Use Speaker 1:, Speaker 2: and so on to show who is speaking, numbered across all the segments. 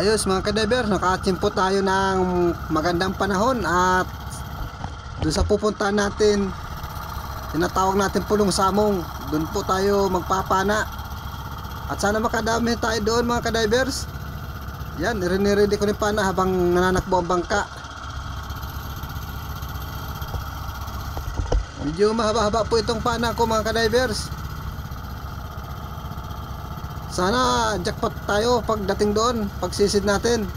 Speaker 1: Ayos mga ka-diver, nakatsimpo tayo ng magandang panahon at doon sa pupuntahan natin, tinatawag natin Pulong Samong. Doon po tayo magpapana at sana makadami tayo doon mga ka-divers. Yan, nire-ready ko ni pana habang nananakbo ang bangka. Medyo mahaba-haba po itong pana ko mga ka-divers. Sana jackpot tayo pagdating doon, pagsisid natin.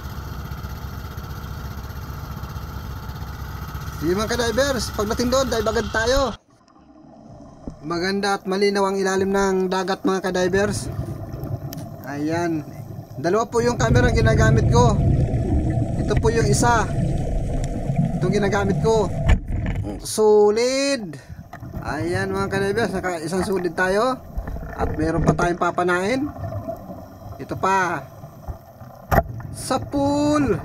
Speaker 1: Sige mga ka-divers, pagdating doon dive agad tayo. Maganda at malinaw ang ilalim ng dagat mga ka-divers. Ayan, dalawa po yung camera ang ginagamit ko. Ito po yung isa, itong ginagamit ko. Solid. Ayan mga ka-divers, naka isang solid tayo. At meron pa tayong papanain. Ito pa sa pool.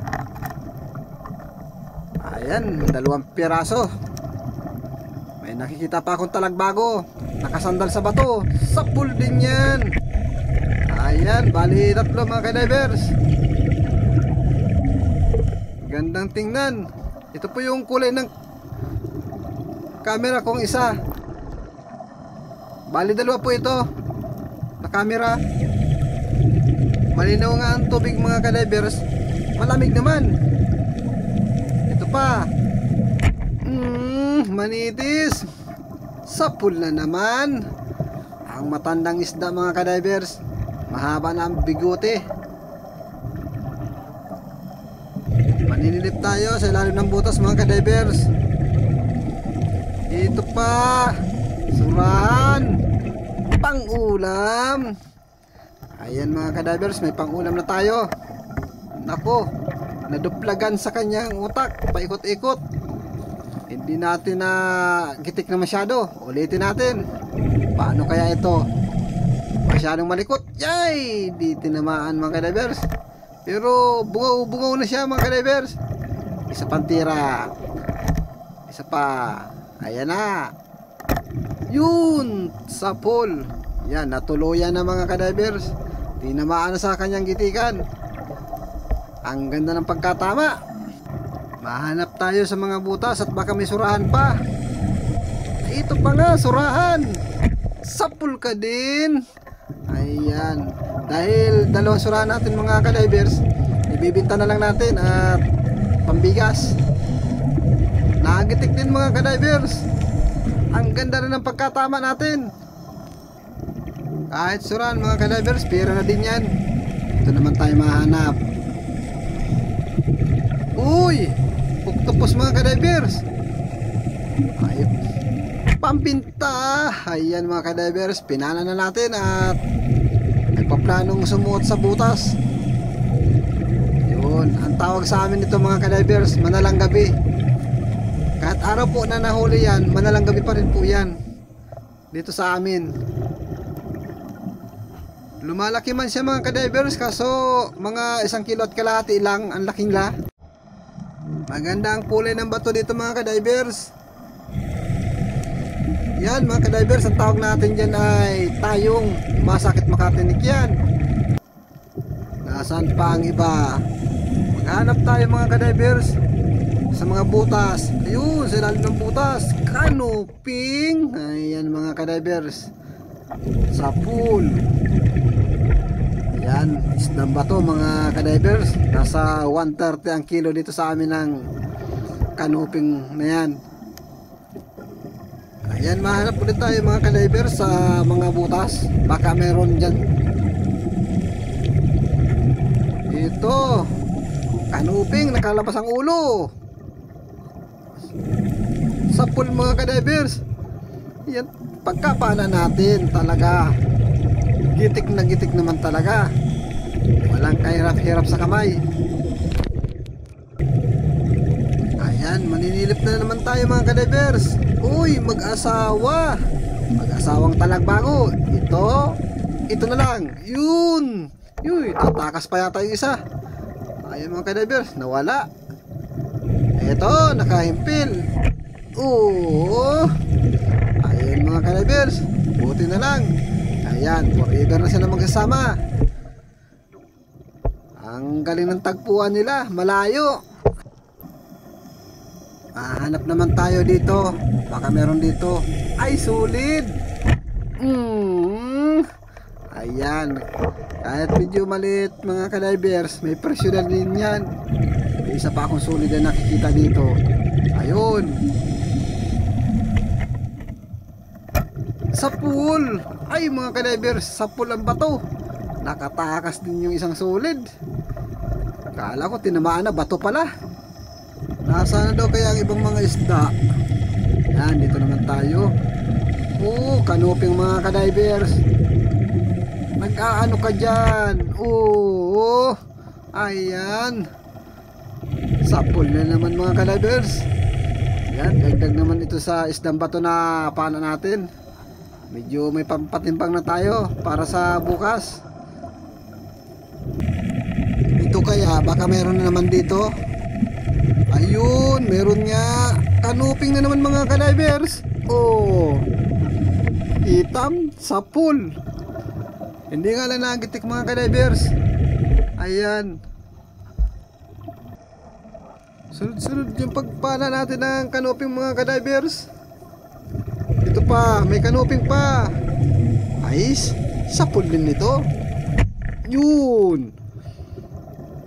Speaker 1: Ayan, dalawang piraso. May nakikita pa akong talagbago nakasandal sa bato. Sa pool din yan. Ayan, bali tatlo mga ka-divers. Gandang tingnan. Ito po yung kulay ng camera kong isa. Bali dalawa po ito na camera. Malinaw nga ang tubig mga ka-divers. Malamig naman. Ito pa. Manitis. Sa pool na naman. Ang matandang isda mga ka-divers. Mahaba na ang bigote. Maninilip tayo sa ilalim ng butas mga ka-divers. Ito pa. Surahan. Pang-ulam. Ayan mga ka-divers, may pang-ulam na tayo. Nako, naduplagan sa kanyang utak, paikot-ikot. Hindi natin na gitik na masyado. Ulitin natin. Paano kaya ito? Masyadong malikot. Yay! Di tinamaan mga ka-divers. Pero bungaw-bungaw na siya mga ka-divers. Isa pang tira. Isa pa. Ayan na. Yun! Sa pool. Yan, natuluyan na mga ka-divers. Tinamaan na sa kanyang gitikan. Ang ganda ng pagkatama. Mahanap tayo sa mga butas at baka may surahan pa. Ito pa nga, surahan. Sapul ka din. Ayan. Dahil dalawang surahan natin mga ka-divers, ibibinta na lang natin at pambigas. Nagitik din mga ka-divers. Ang ganda rin ng pagkatama natin. Kahit surahan mga ka-divers, pera na din yan. Ito naman tayo mahanap. Uy! Octopus mga ka-divers. Ay, pambinta. Ayan mga ka-divers, pinana na natin at nagpaplanong sumuot sa butas. Yun, ang tawag sa amin ito mga ka-divers, manalang gabi. Kahit araw po na nahuli yan, manalang gabi pa rin po yan dito sa amin. Lumalaki man siya mga ka-divers, kaso mga 1 kilo at kalahati lang ang laking la. Maganda ang kulay ng bato dito mga ka-divers. Yan mga ka-divers, ang tawag natin dyan ay tayong. Masakit makatinik yan. Nasaan pa ang iba? Maghanap tayo mga ka-divers sa mga butas. Ayun, sa ilalim ng butas, canoping. Ayan mga ka-divers, sa pool. Yan, isdang bato mga ka-divers. Nasa 130 ang kilo dito sa amin ng canoping na yan. Ayan, mahanap ulit tayo mga ka-divers sa mga butas. Baka meron dyan. Ito, canoping, nakalabas ang ulo. Sa pool mga ka-divers. Yan, pagkapana natin talaga. Gitik na gitik naman talaga. Walang kahirap-hirap sa kamay. Ayan, maninilip na naman tayo mga ka-divers. Uy, mag-asawa. Mag-asawang talagbago. Ito na lang. Yun. Yun, tatakas pa yata yung isa. Ayan mga ka-divers, nawala. Ito, nakahimpil. Oo. Ayan mga ka-divers, buti na lang. Ayan, forever na sila magsasama. Ang galing ng tagpuan nila, malayo. Hanap naman tayo dito. Baka meron dito. Ay, sulit. Ayan. Kahit medyo maliit mga kadivers, may presyo na din yan. May isa pa akong sulit na nakikita dito. Ayun. Sa pool. Ay mga kadivers, sa pool ang bato. Nakatakas din yung isang sulit. Kala ko tinamaan na, bato pala. Nasaan na daw kaya ang ibang mga isda? Yan, dito naman tayo. Kanoping mga kadivers. Nag-aano ka dyan? Ayan. Sapol na naman mga kadivers. Yan, dagdag naman ito sa isdang bato na paano natin. Medyo may pampatimbang na tayo para sa bukas. Ito kaya, baka meron na naman dito. Ayun, meron nga. Kanuping na naman mga kadivers. Itam sa pool. Hindi nga lang nagitik mga kadivers. Ayan. Sunod-sunod yung pagpana natin ng kanuping mga kadivers. Ito pa, may kanuping pa. Ayos, sa pool din nito. Yun.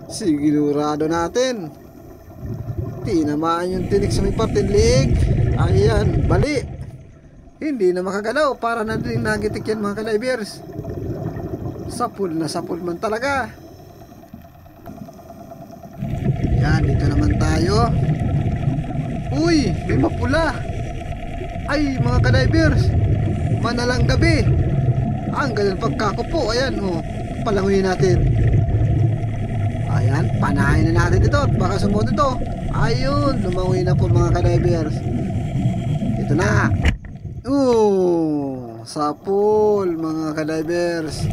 Speaker 1: Sigurado natin. Tinamaan yung tinik sa may patinlig. Ayan, bali. Hindi na makagalaw. Para na din nagitik yan mga kadivers. Sapul na sapul man talaga. Yan, dito naman tayo. Uy, may mapula. Ay mga kadivers, manalang gabi. Ang ganun pagkakupo. Ayan, palangunin natin. Ayan, panahin na natin ito. Baka sumunod ito. Ayun, lumangoy na po mga kadivers. Ito na. Sapul mga kadivers.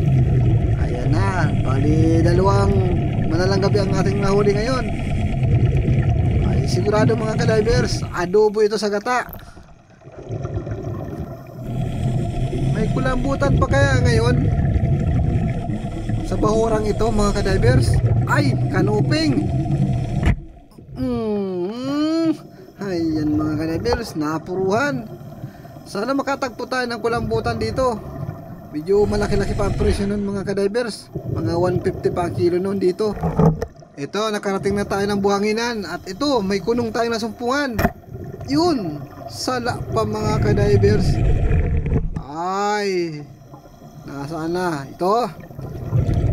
Speaker 1: Ayan na. Bali dalawang manalanggabi ang ating nahuli ngayon. Ay sigurado mga kadivers, adobo ito sa gata. May kulambutan pa kaya ngayon sa bahurang ito mga kadivers. Ay, kanuping. Ayan mga kadivers, napuruhan. Sana makatagpo tayo ng kulambutan dito. Medyo malaki-laki pa ang presyo nun mga kadivers. Mga 150 pa kilo nun dito. Ito, nakarating na tayo ng buhanginan. At ito, may kunong tayong nasumpungan. Yun, sala pa mga kadivers. Ay, nasaan na? Ito.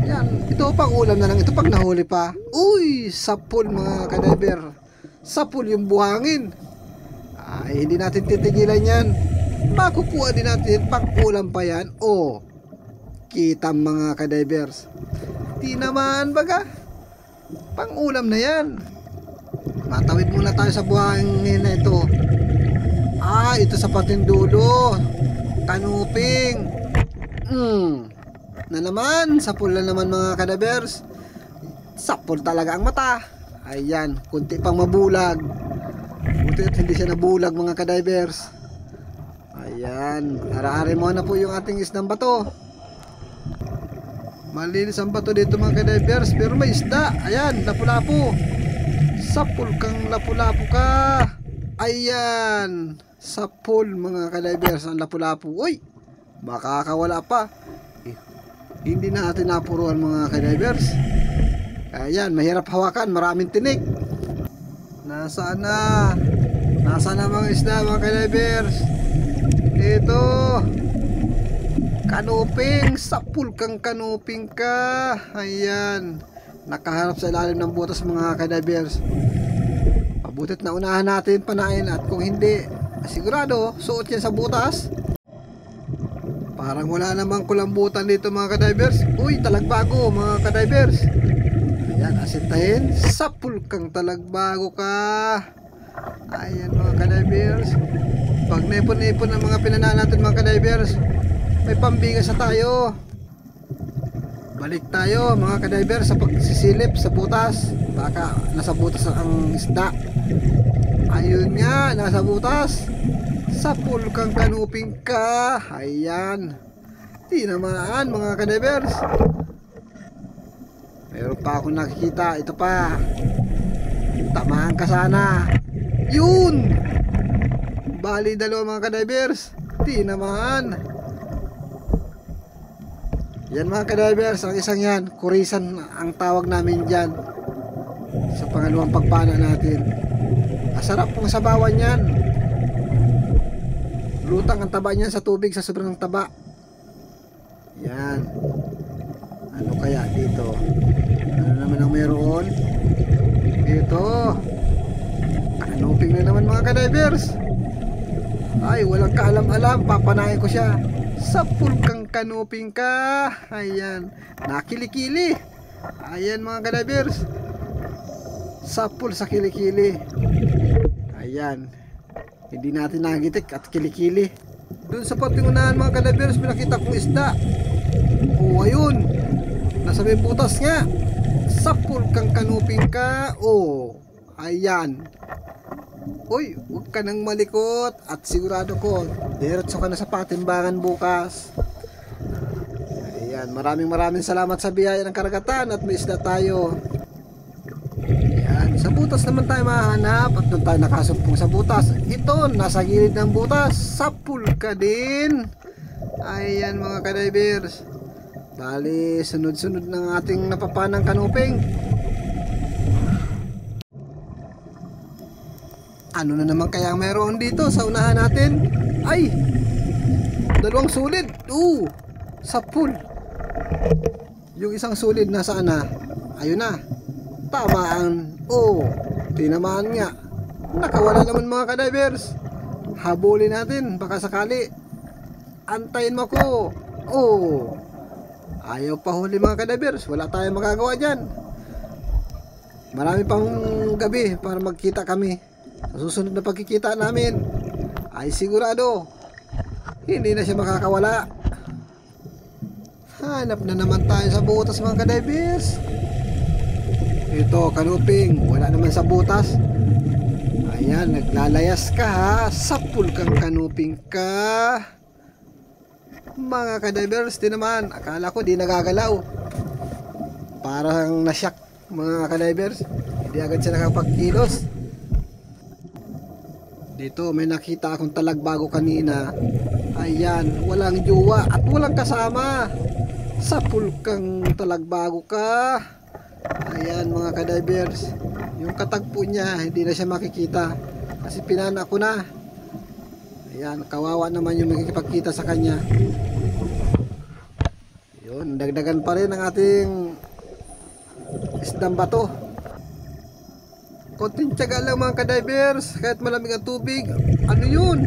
Speaker 1: Yan, ito pang ulam na lang. Ito pag nahuli pa. Uy, sapul mga kadiver. Sapul yung buhangin. Ay, hindi natin titigilan yan. Makukuha din natin pang ulam pa yan. Kita mga kadivers. Di naman baga. Pang ulam na yan. Matawid muna tayo sa buhangin na ito. Ito sa patindulo. Kanuping. Na naman, sapul na naman mga kadivers. Sapul talaga ang mata. Ayan, kunti pang mabulag. Buti at hindi siya nabulag mga kadivers. Ayan, ara-ari mo na po yung ating isdang bato. Malinis ang bato dito mga kadivers, pero may isda. Ayan, lapu-lapu. Sapul kang lapu-lapu ka. Ayan, sapul mga kadivers ang lapu-lapu. Uy, makakawala pa. Hindi natin napuruan mga kadivers. Ayan, mahirap hawakan, maraming tinik. Nasaan na? Nasaan na mga isda mga kadivers? Ito. Kanuping, sapul kang kanuping ka. Ayan, nakaharap sa ilalim ng butas mga kadivers. Mabutit na unahan natin panain, at kung hindi, sigurado suot yan sa butas. Parang wala namang kulambutan dito mga kadivers. Uy, talagbago mga kadivers. Ayan, asintahin. Sapul kang talagbago ka. Ayan mga kadivers. Pag naipon-ipon ang mga pinana natin mga kadivers, may pambigas na tayo. Balik tayo mga kadivers sa pagsisilip sa butas. Baka nasa butas ang isda. Ayun nga, nasa butas. Sapul kang kanuping ka. Ayan. Di naman mga kadivers. Mayroon pa akong nakikita. Ito pa. Tamaan ka sana. Yun! Bali dalawa mga kadivers. Di naman. Yan mga kadivers, ang isang yan, kurisan ang tawag namin dyan sa pangalawang pagpana natin. Masarap pong sabawan yan. Lutang ang taba niyan sa tubig sa sobrang taba. Yan. Ano kaya dito? Ano naman ang meron? Ito. Kanuping na naman mga kadivers. Ay, walang kaalam-alam. Papanayin ko siya. Sapul kang kanuping ka. Ayan. Nakilikili. Ayan mga kadivers. Sapul sa kilikili. Ayan. Hindi natin nagitik at kilikili. Doon sa patingunahan mga kadivers, pinakita kong isda. O ayun. Nasa may butas nga. Sapul kang kanuping ka. O. Ayan. Uy, huwag ka nang malikot. At sigurado ko, diretso ka na sa patimbangan bukas. Ayan, maraming salamat sa biyaya ng karagatan. At may isda tayo. Ayan, sa butas naman tayo mahanap. At doon tayo nakasumpong sa butas. Ito, nasa gilid ng butas. Sapul ka din. Ayan mga kadivers. Bali, sunod-sunod ng ating napapanang kanuping. Ano na naman kaya meron dito sa unahan natin? Ay! Dalawang sulid. Sapul. Yung isang sulid nasaan na? Ayun na. Tamaan. Tinamaan nga. Nakawala naman mga kadivers. Habulin natin. Baka sakali. Antayin mo ko. Ayaw pa huli mga kadivers. Wala tayong magagawa dyan. Marami pang gabi para magkita kami. Sa susunod na pagkikita namin ay sigurado hindi na siya makakawala. Hanap na naman tayo sa butas mga kadivers. Ito kanuping, wala naman sa butas. Ayan, naglalayas ka ha. Sapul kang kanuping ka. Mga kadivers, din naman. Akala ko di nagagalaw. Parang nasyak mga kadivers. Hindi agad siya nakapagkilos. Dito may nakita akong talagbago kanina. Ayan, walang jowa at walang kasama. Sapul kang talagbago ka. Ayan mga kadivers. Yung katagpo niya, hindi na siya makikita. Kasi pinana ko na. Ayan, kawawa naman yung makikipagkita sa kanya. Yun, dagdagan pa rin ang ating isdang bato. Konting tiyaga lang mga kadivers. Kahit malamig ang tubig. Ano yun?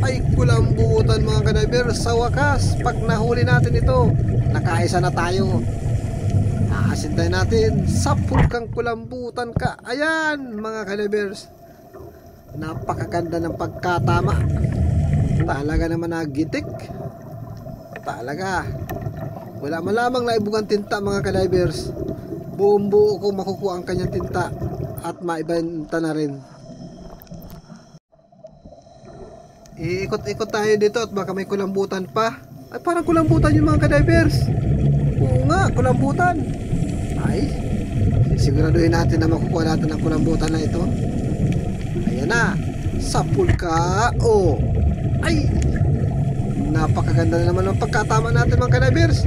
Speaker 1: Ay kulambutan mga kadivers. Sa wakas, pag nahuli natin ito, nakaisa na tayo. Aasintayin natin. Sapul kang kulambutan ka. Ayan mga kadivers. Napakaganda ng pagkatama. Talaga naman nagitik. Talaga. Wala malamang naibugang tinta mga kadivers. Buong buo ko makukuha ang kanyang tinta. At maibenta na rin. Iikot-ikot tayo dito at baka may kulambutan pa. Ay parang kulambutan yung mga kadivers. Oo nga, kulambutan. Ay, siguraduhin natin na makukuha natin ang kulambutan na ito. Ayan na. Sapul ka. Ay, napakaganda na naman ang pagkatama natin mga kadivers.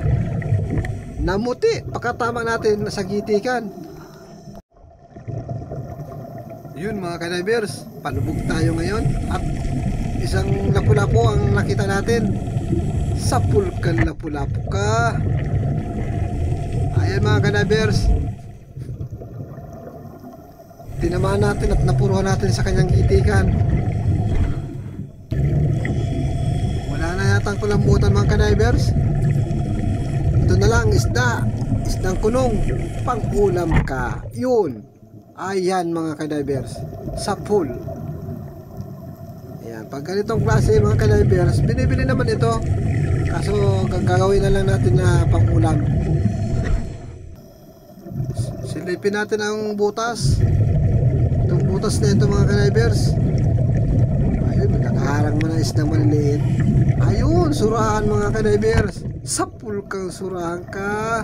Speaker 1: Namuti, pagkatama natin sa gitikan. Yun mga kadivers, palubog tayo ngayon at isang lapu-lapu ang nakita natin. Sapul ka, lapu-lapu ka. Ayan mga kadivers, tinamaan natin at napuruhan natin sa kanyang gitikan. Wala na yata ang kulambutan mga kadivers. Ito na lang isdang kunong, pang ulam ka. Yun. Ayan mga kadivers, sapul. Ayan, pag ganitong klase mga kadivers, binibili naman ito. Kaso gagawin na lang natin na pang-ulam. Silipin natin ang butas. Itong butas na ito mga kadivers. Ayun, nakaharang mo na isdang maliliit. Ayun, surahan mga kadivers. Sapul kang surahan ka.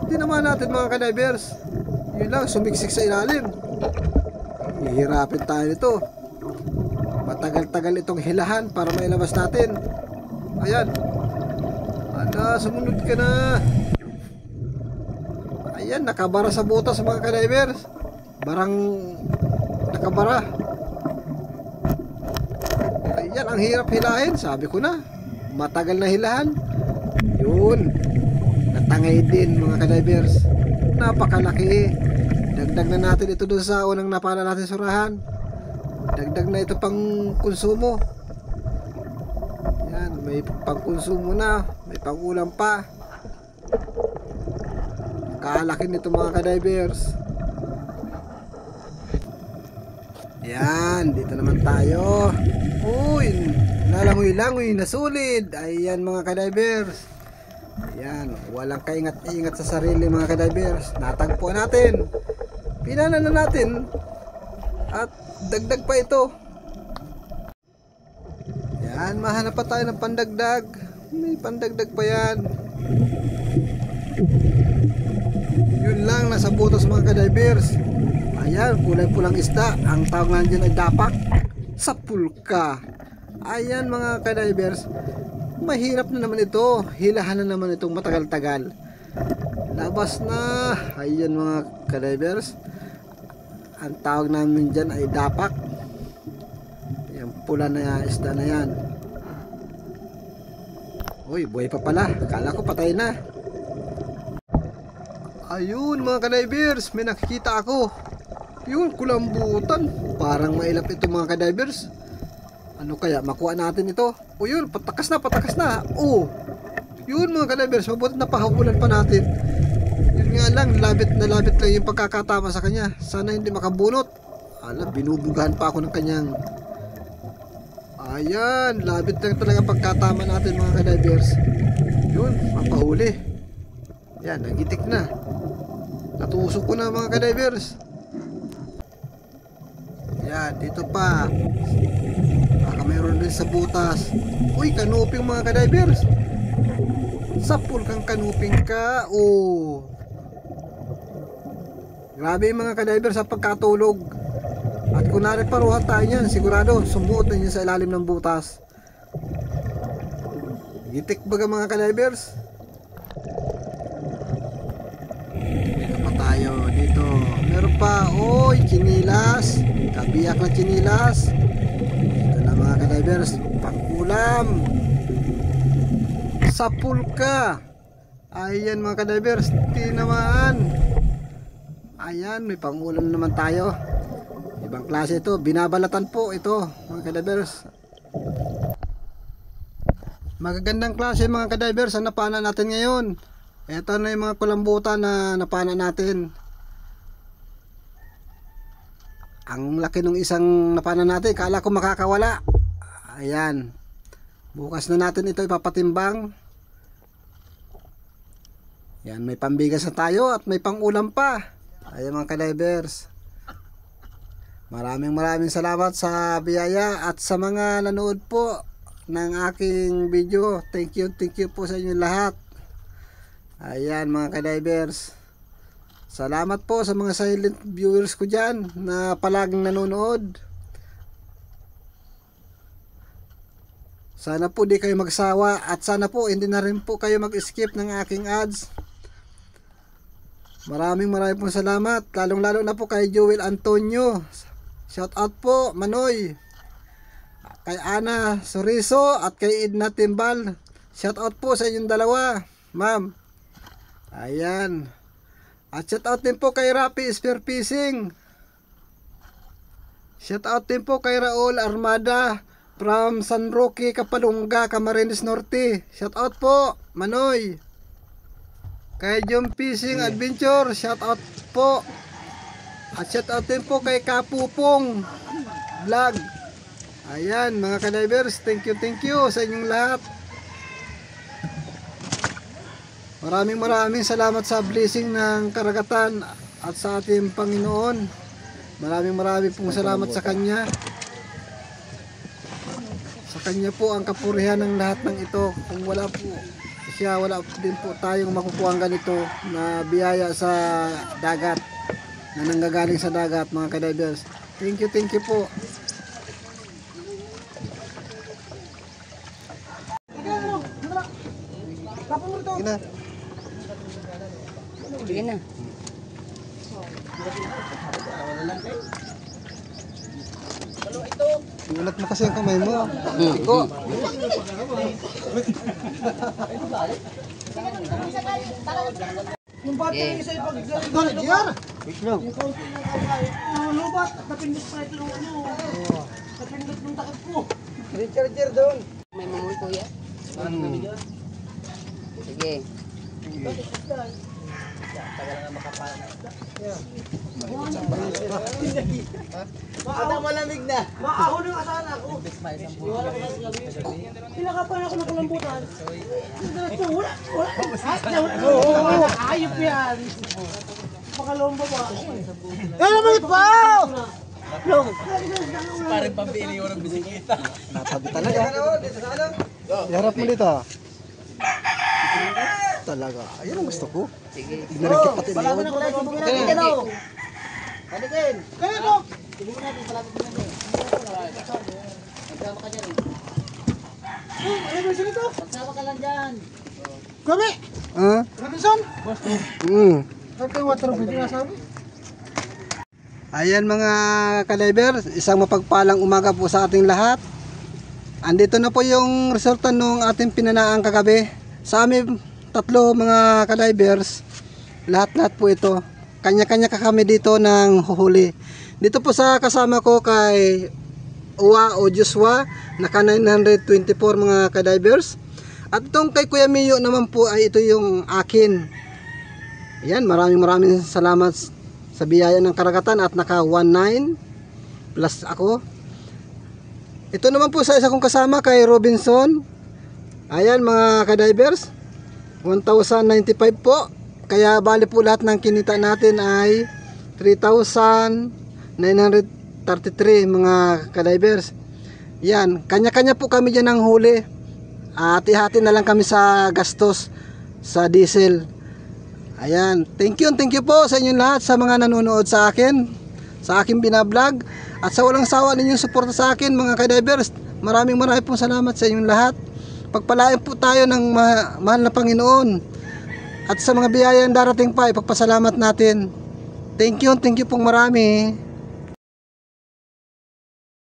Speaker 1: Tinamaan natin mga kadivers. Yun lang, sumiksik sa ilalim. Hihirapin tayo nito. Matagal-tagal itong hilahan para mailabas natin. Ayan. Ana, sumunod ka na. Ayan, nakabara sa butas mga kadivers. Barang nakabara. Ayan, ang hirap hilahin. Sabi ko na, matagal na hilahan. Yun, natangay din mga kadivers. Napakalaki. Dagdag na natin ito dun sa unang napala natin surahan. Dagdag na ito pang konsumo. Yan, may pang konsumo na, may pang ulam pa. Kalaki nito mga kadivers. Yan, dito naman tayo. Uy, nalangoy-langoy na sulid. Ayan mga kadivers. Ayan, walang kaingat-ingat sa sarili mga kadivers. Natagpuan natin. Pinana na natin. At dagdag pa ito. Yan, mahanap pa tayo ng pandagdag. May pandagdag pa yan. Yun lang, nasa butas mga kadivers. Ayan, kulay-pulang isda. Ang tawag nga dyan ay dapak. Sapulka. Ayan mga kadivers. Mahirap na naman ito. Hilahan na naman itong matagal-tagal. Labas na. Ayan mga kadivers. Ang tawag namin dyan ay dapak. Yung pula na isda na yan. Uy, buhay pa pala. Akala ko patay na. Ayun mga kadivers, may nakikita ako. Yun, kulambutan. Parang mailap ito mga kadivers. Ano kaya, makuha natin ito? O yun, patakas na, patakas na. Oh, yun mga kadivers, mabuti na pahabulan pa natin. Yun nga lang, labit na labit lang yung pagkakatama sa kanya. Sana hindi makabunot. Alam, binubugahan pa ako ng kanyang. Ayan, labit lang talaga pagkatama natin mga kadivers. Yun, mapahuli. Yan, nagitik na. Natusok ko na mga kadivers. Yan, dito pa. Baka mayroon din sa butas. Uy, kanuping mga kadivers. Sapul kang kanuping ka. Oh. Grabe mga kadivers sa pagkatulog. At kung nariparuhan tayo yan, sigurado sumuot na yun sa ilalim ng butas. Gitik baga mga kadivers. Dito pa tayo. Dito. Meron pa. Oy, chinilas. Kabiyak na chinilas. Ito na mga kadivers. Pang-ulam. Sapulka. Ayan mga kadivers. Tinamaan. Ayan, may pang-ulam naman tayo. Ibang klase ito. Binabalatan po ito mga kadivers. Magagandang klase mga kadivers ang napana natin ngayon. Ito na yung mga kulambutan na napana natin. Ang laki ng isang napana natin, kala ko makakawala. Ayan. Bukas na natin ito ipapatimbang. Yan, may pambigas na tayo at may pangulam pa. Ayan mga kadivers. Maraming salamat sa biyaya at sa mga nanood po ng aking video. Thank you po sa inyo lahat. Ayan mga kadivers. Salamat po sa mga silent viewers ko dyan na palaging nanonood. Sana po di kayo magsawa at sana po hindi na rin po kayo mag-skip ng aking ads. Maraming pong salamat. Lalong-lalo na po kay Joel Antonio. Shout out po Manoy. Kay Ana Soriso at kay Edna Timbal. Shout out po sa inyong dalawa, ma'am. Ayan. At shout out din po kay Rapi Spear Fishing. Shout out din po kay Raul Armada from San Roque, Kapalungga, Camarines Norte. Shout out po Manoy. Kay Jom Fishing Adventure, shout out po. At shout out din po kay Kapupong Vlog. Ayan mga kadivers, thank you sa inyong lahat. Maraming salamat sa blessing ng karagatan at sa ating Panginoon. Maraming pong salamat sa Kanya. Sa Kanya po ang kapurihan ng lahat ng ito. Kung wala po siya, wala din po tayong makukuha ganito na biyaya sa dagat, na nanggagaling sa dagat, mga kadivers. Thank you po.
Speaker 2: Sige na.
Speaker 1: Iulat mo kasi ang kamay mo.
Speaker 2: Iko.
Speaker 3: Yung bata yung isa ipag...
Speaker 1: Itlog.
Speaker 3: Lubat, napindot pa ito ng ano. Napindot ng takip ko.
Speaker 1: Recharger doon.
Speaker 2: May mamul kuya. Sige.
Speaker 3: Baka malamig na. Maahon yung asana ko. Pinakapan ako ng kulambutan. Wala. Ayop yan. Makalomba ba? Lamig pa! Long.
Speaker 4: Parang pambili ko ng bisikleta.
Speaker 1: Natabi talaga. Iharap mo dito. Talaga. Ayun ang gusto ko.
Speaker 2: Sige.
Speaker 1: Dinarikit pati na yun.
Speaker 3: Halikin. Kaya ko. Ano ba sila ito? Magsama ka lang dyan. Gabi!
Speaker 1: Ha?
Speaker 3: Robinson? Kaya water video na sabi?
Speaker 1: Ayan mga ka-diver, isang mapagpalang umaga po sa ating lahat. Andito na po yung resulta nung ating pinanaang kagabi. Sa amin tatlo mga ka-divers, lahat-lahat po ito. Kanya-kanya kami dito ng huhuli. Dito po sa kasama ko kay Uwa o Joshua, naka 924 mga ka-divers. At itong kay Kuya Miyo naman po ay ito yung akin. Ayan, maraming salamat sa biyaya ng karagatan at naka 19 plus ako. Ito naman po sa isa kong kasama kay Robinson. Ayan mga ka-divers, 1,095 po. Kaya bali po lahat ng kinita natin ay 3,933 mga ka-divers. Yan, kanya-kanya po kami dyan ng huli. At ihati na lang kami sa gastos sa diesel. Ayan, thank you po sa inyong lahat, sa mga nanonood sa akin, sa aking binablog, at sa walang sawa ninyong suporta sa akin mga ka-divers. Maraming pong salamat sa inyong lahat. Pagpalain po tayo ng mahal na Panginoon, at sa mga biyayang darating pa, ipagpasalamat natin. Thank you pong marami.